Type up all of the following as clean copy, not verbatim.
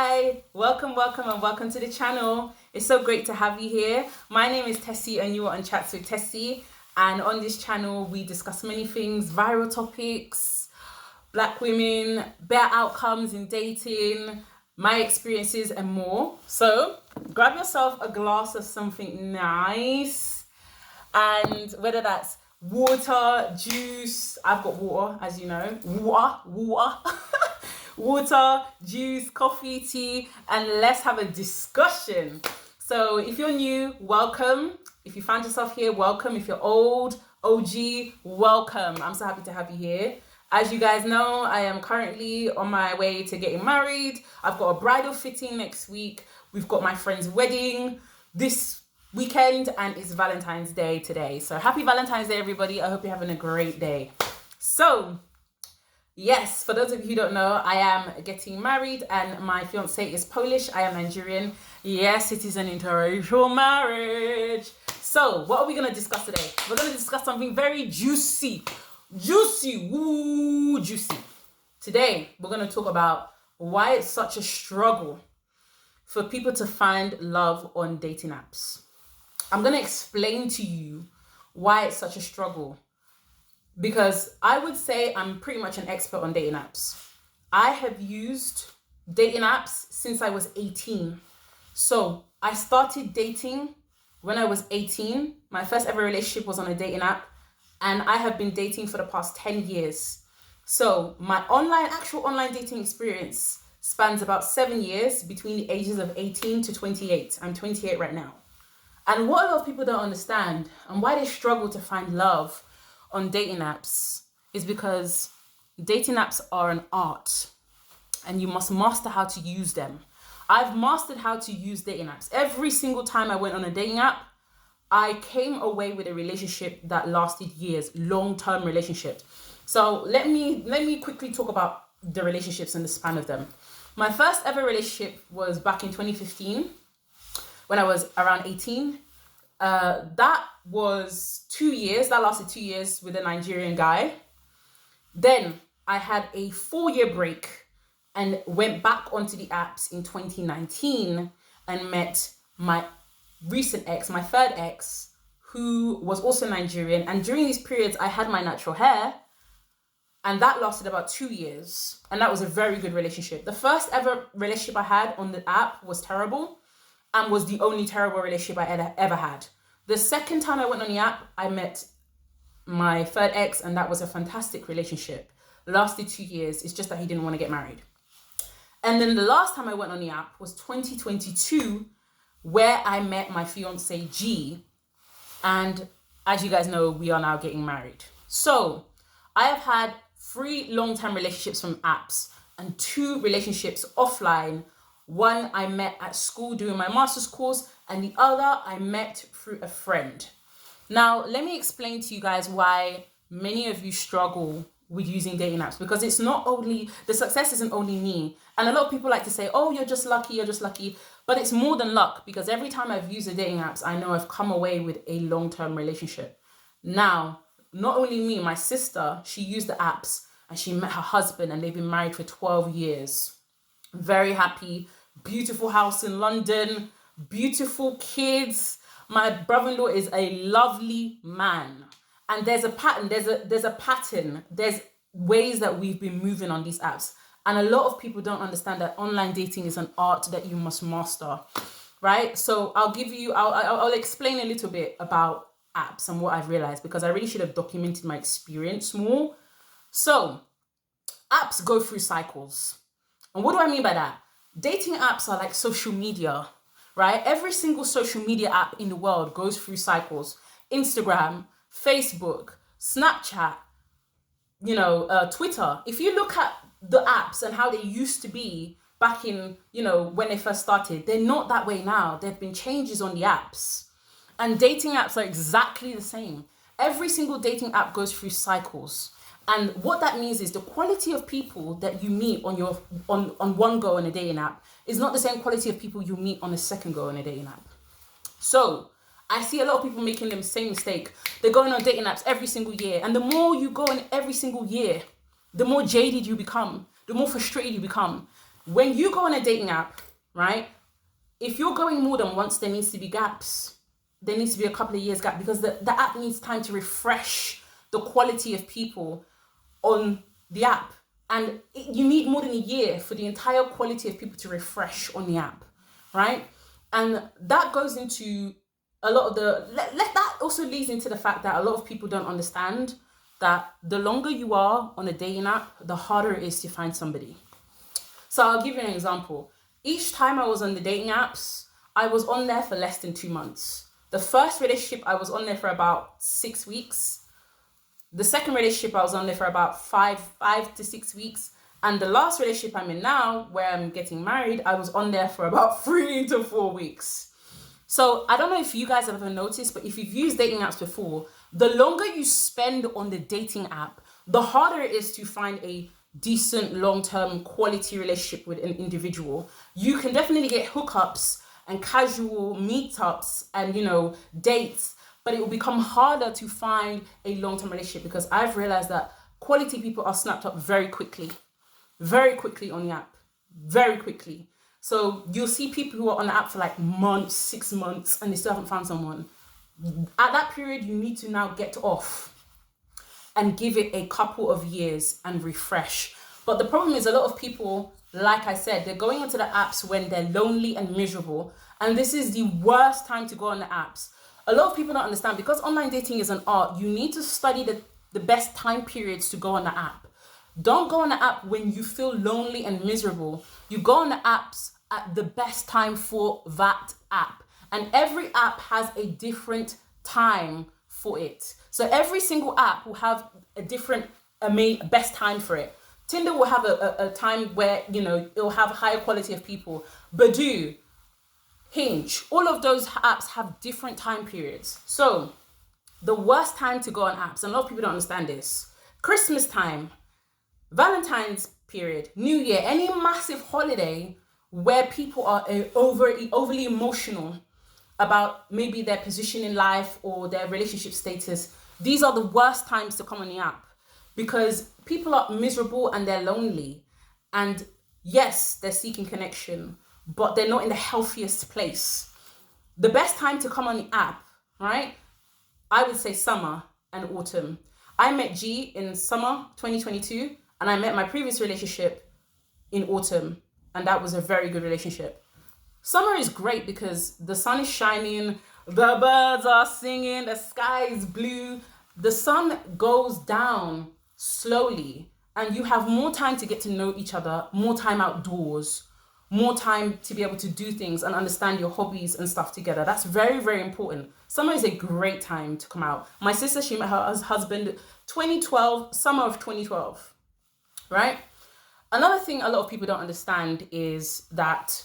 Hi, welcome to the channel. It's so great to have you here. My name is Tessie and you are on Chats with Tessie. And on this channel, we discuss many things, viral topics, black women, better outcomes in dating, my experiences and more. So grab yourself a glass of something nice, and whether that's water, juice, I've got water, as you know, water. Water, juice, coffee, tea, and let's have a discussion. So if you're new, welcome. If you find yourself here, welcome. If you're old, OG, welcome. I'm so happy to have you here. As you guys know, I am currently on my way to getting married. I've got a bridal fitting next week. We've got my friend's wedding this weekend, and it's Valentine's Day today. So happy Valentine's Day, everybody. I hope you're having a great day. So yes, for those of you who don't know, I am getting married and my fiance is Polish. I am Nigerian. Yes, it is an interracial marriage. So what are we going to discuss today? We're going to discuss something very juicy. Juicy. Today, we're going to talk about why it's such a struggle for people to find love on dating apps. I'm going to explain to you why it's such a struggle, because I would say I'm pretty much an expert on dating apps. I have used dating apps since I was 18. So I started dating when I was 18. My first ever relationship was on a dating app, and I have been dating for the past 10 years. So my actual online dating experience spans about 7 years between the ages of 18 to 28. I'm 28 right now. And what a lot of people don't understand and why they struggle to find love on dating apps is because dating apps are an art and you must master how to use them. I've mastered how to use dating apps. Every single time I went on a dating app, I came away with a relationship that lasted years, long-term relationship. So let me quickly talk about the relationships and the span of them. My first ever relationship was back in 2015 when I was around 18. That was 2 years. That lasted 2 years with a Nigerian guy. Then I had a 4-year break and went back onto the apps in 2019 and met my recent ex, my third ex, who was also Nigerian. And during these periods, I had my natural hair, and that lasted about 2 years. And that was a very good relationship. The first ever relationship I had on the app was terrible and was the only terrible relationship I ever had. The second time I went on the app, I met my third ex, and that was a fantastic relationship. Lasted 2 years. It's just that he didn't want to get married. And then the last time I went on the app was 2022, where I met my fiance G. And as you guys know, we are now getting married. So I have had 3 long-term relationships from apps and 2 relationships offline. One I met at school doing my master's course, and the other I met through a friend. Now, let me explain to you guys why many of you struggle with using dating apps, because it's not only, the success isn't only me. And a lot of people like to say, oh, you're just lucky. But it's more than luck, because every time I've used the dating apps, I know I've come away with a long-term relationship. Now, not only me, my sister, she used the apps and she met her husband and they've been married for 12 years. Very happy. Beautiful house in London, beautiful kids. My brother-in-law is a lovely man. And there's a pattern, there's ways that we've been moving on these apps. And a lot of people don't understand that online dating is an art that you must master, right? So I'll explain a little bit about apps and what I've realized, because I really should have documented my experience more. So apps go through cycles. And what do I mean by that? Dating apps are like social media, right? Every single social media app in the world goes through cycles. Instagram, Facebook, Snapchat, Twitter. If you look at the apps and how they used to be back in, when they first started, they're not that way now. There have been changes on the apps. And dating apps are exactly the same. Every single dating app goes through cycles. And what that means is the quality of people that you meet on one go on a dating app is not the same quality of people you meet on a second go on a dating app. So I see a lot of people making the same mistake. They're going on dating apps every single year. And the more you go on every single year, the more jaded you become, the more frustrated you become. When you go on a dating app, right? If you're going more than once, there needs to be gaps. There needs to be a couple of years gap, because the app needs time to refresh the quality of people on the app. And you need more than a year for the entire quality of people to refresh on the app, right? And that goes into a lot of that also leads into the fact that a lot of people don't understand that the longer you are on a dating app, the harder it is to find somebody. So I'll give you an example. Each time I was on the dating apps, I was on there for less than 2 months. The first relationship, I was on there for about 6 weeks. The second relationship, I was on there for about five to 6 weeks. And the last relationship I'm in now, where I'm getting married, I was on there for about 3 to 4 weeks. So I don't know if you guys have ever noticed, but if you've used dating apps before, the longer you spend on the dating app, the harder it is to find a decent long-term quality relationship with an individual. You can definitely get hookups and casual meetups and, dates, but it will become harder to find a long-term relationship, because I've realized that quality people are snapped up very quickly on the app, very quickly. So you'll see people who are on the app for like months, 6 months, and they still haven't found someone. At that period, you need to now get off and give it a couple of years and refresh. But the problem is, a lot of people, like I said, they're going into the apps when they're lonely and miserable. And this is the worst time to go on the apps. A lot of people don't understand, because online dating is an art, you need to study the best time periods to go on the app. Don't go on the app when you feel lonely and miserable. You go on the apps at the best time for that app. And every app has a different time for it. So every single app will have a different best time for it. Tinder will have a time where, it'll have higher quality of people. Badoo, Hinge, all of those apps have different time periods. So the worst time to go on apps, and a lot of people don't understand this, Christmas time, Valentine's period, New Year, any massive holiday where people are overly emotional about maybe their position in life or their relationship status, these are the worst times to come on the app, because people are miserable and they're lonely. And yes, they're seeking connection, but they're not in the healthiest place. The best time to come on the app, right? I would say summer and autumn. I met G in summer 2022, and I met my previous relationship in autumn, and that was a very good relationship. Summer is great because the sun is shining, the birds are singing, the sky is blue. The sun goes down slowly, and you have more time to get to know each other, more time outdoors, more time to be able to do things and understand your hobbies and stuff together. That's very, very important. Summer is a great time to come out. My sister, she met her husband 2012, summer of 2012, right? Another thing a lot of people don't understand is that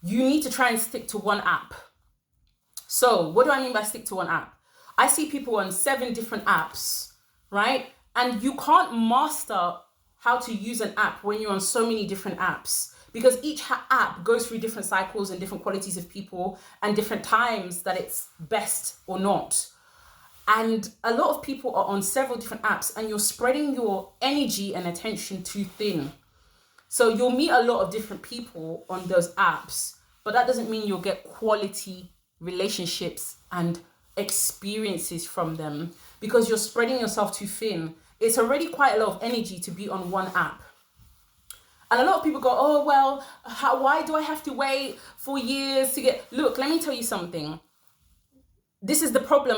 you need to try and stick to one app. So what do I mean by stick to one app? I see people on 7 different apps, right? And you can't master how to use an app when you're on so many different apps, because each app goes through different cycles and different qualities of people and different times that it's best or not. And a lot of people are on several different apps, and you're spreading your energy and attention too thin. So you'll meet a lot of different people on those apps, but that doesn't mean you'll get quality relationships and experiences from them, because you're spreading yourself too thin. It's already quite a lot of energy to be on one app. And a lot of people go, oh, well, why do I have to wait for years to get... Look, let me tell you something. This is the problem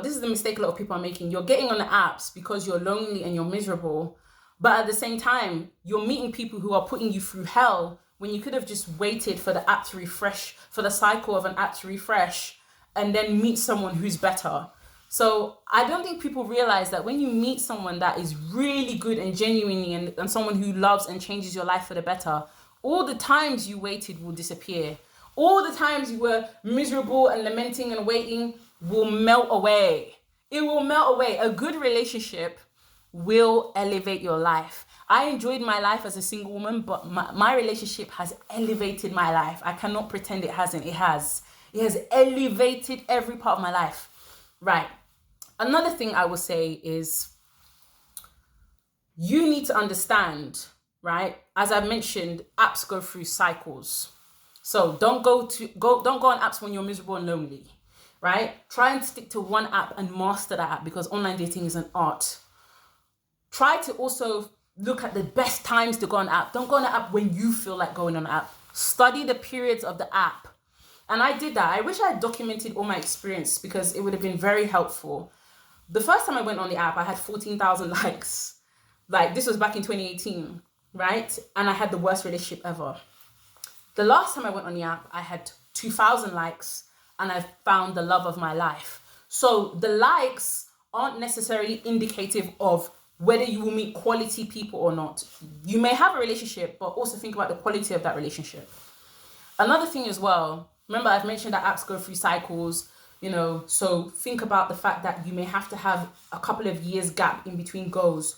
this is the mistake a lot of people are making. You're getting on the apps because you're lonely and you're miserable. But at the same time, you're meeting people who are putting you through hell when you could have just waited for the app to refresh, for the cycle of an app to refresh, and then meet someone who's better. So I don't think people realize that when you meet someone that is really good and genuinely and someone who loves and changes your life for the better, all the times you waited will disappear. All the times you were miserable and lamenting and waiting will melt away. It will melt away. A good relationship will elevate your life. I enjoyed my life as a single woman, but my relationship has elevated my life. I cannot pretend it hasn't. It has. It has elevated every part of my life. Right. Another thing I will say is you need to understand right? As I mentioned, apps go through cycles. So don't go on apps when you're miserable and lonely, right? Try and stick to one app and master that app, because online dating is an art. Try to also look at the best times to go on an app. Don't go on an app when you feel like going on an app. Study the periods of the app. And I did that. I wish I had documented all my experience, because it would have been very helpful. The first time I went on the app, I had 14,000 likes. Like, this was back in 2018, right? And I had the worst relationship ever. The last time I went on the app, I had 2,000 likes and I found the love of my life. So the likes aren't necessarily indicative of whether you will meet quality people or not. You may have a relationship, but also think about the quality of that relationship. Another thing as well, remember I've mentioned that apps go through cycles, so think about the fact that you may have to have a couple of years gap in between goes.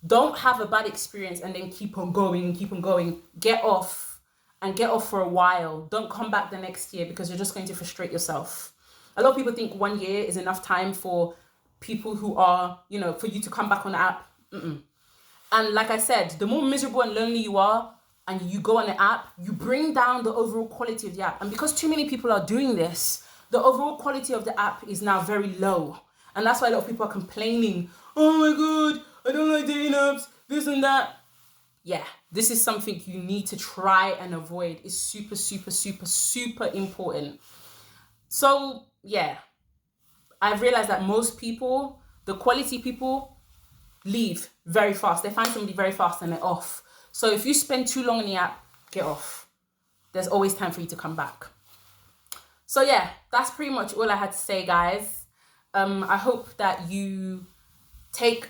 Don't have a bad experience and then keep on going. Get off for a while. Don't come back the next year, because you're just going to frustrate yourself. A lot of people think 1 year is enough time for people who are, for you to come back on the app. And like I said, the more miserable and lonely you are and you go on the app, you bring down the overall quality of the app. And because too many people are doing this, the overall quality of the app is now very low. And that's why a lot of people are complaining, oh my God, I don't like dating apps, this and that. Yeah, this is something you need to try and avoid. It's super, super, super, super important. So yeah, I've realized that most people, the quality people, leave very fast. They find somebody very fast and they're off. So if you spend too long on the app, get off. There's always time for you to come back. So yeah, that's pretty much all I had to say, guys. I hope that you take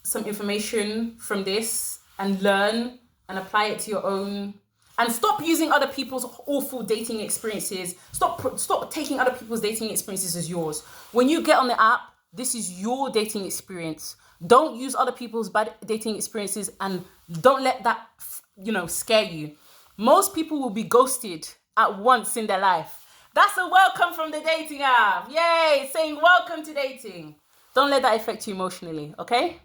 some information from this and learn and apply it to your own. And stop using other people's awful dating experiences. Stop taking other people's dating experiences as yours. When you get on the app, this is your dating experience. Don't use other people's bad dating experiences, and don't let that, scare you. Most people will be ghosted at once in their life. That's a welcome from the dating app. Yay, saying welcome to dating. Don't let that affect you emotionally, okay?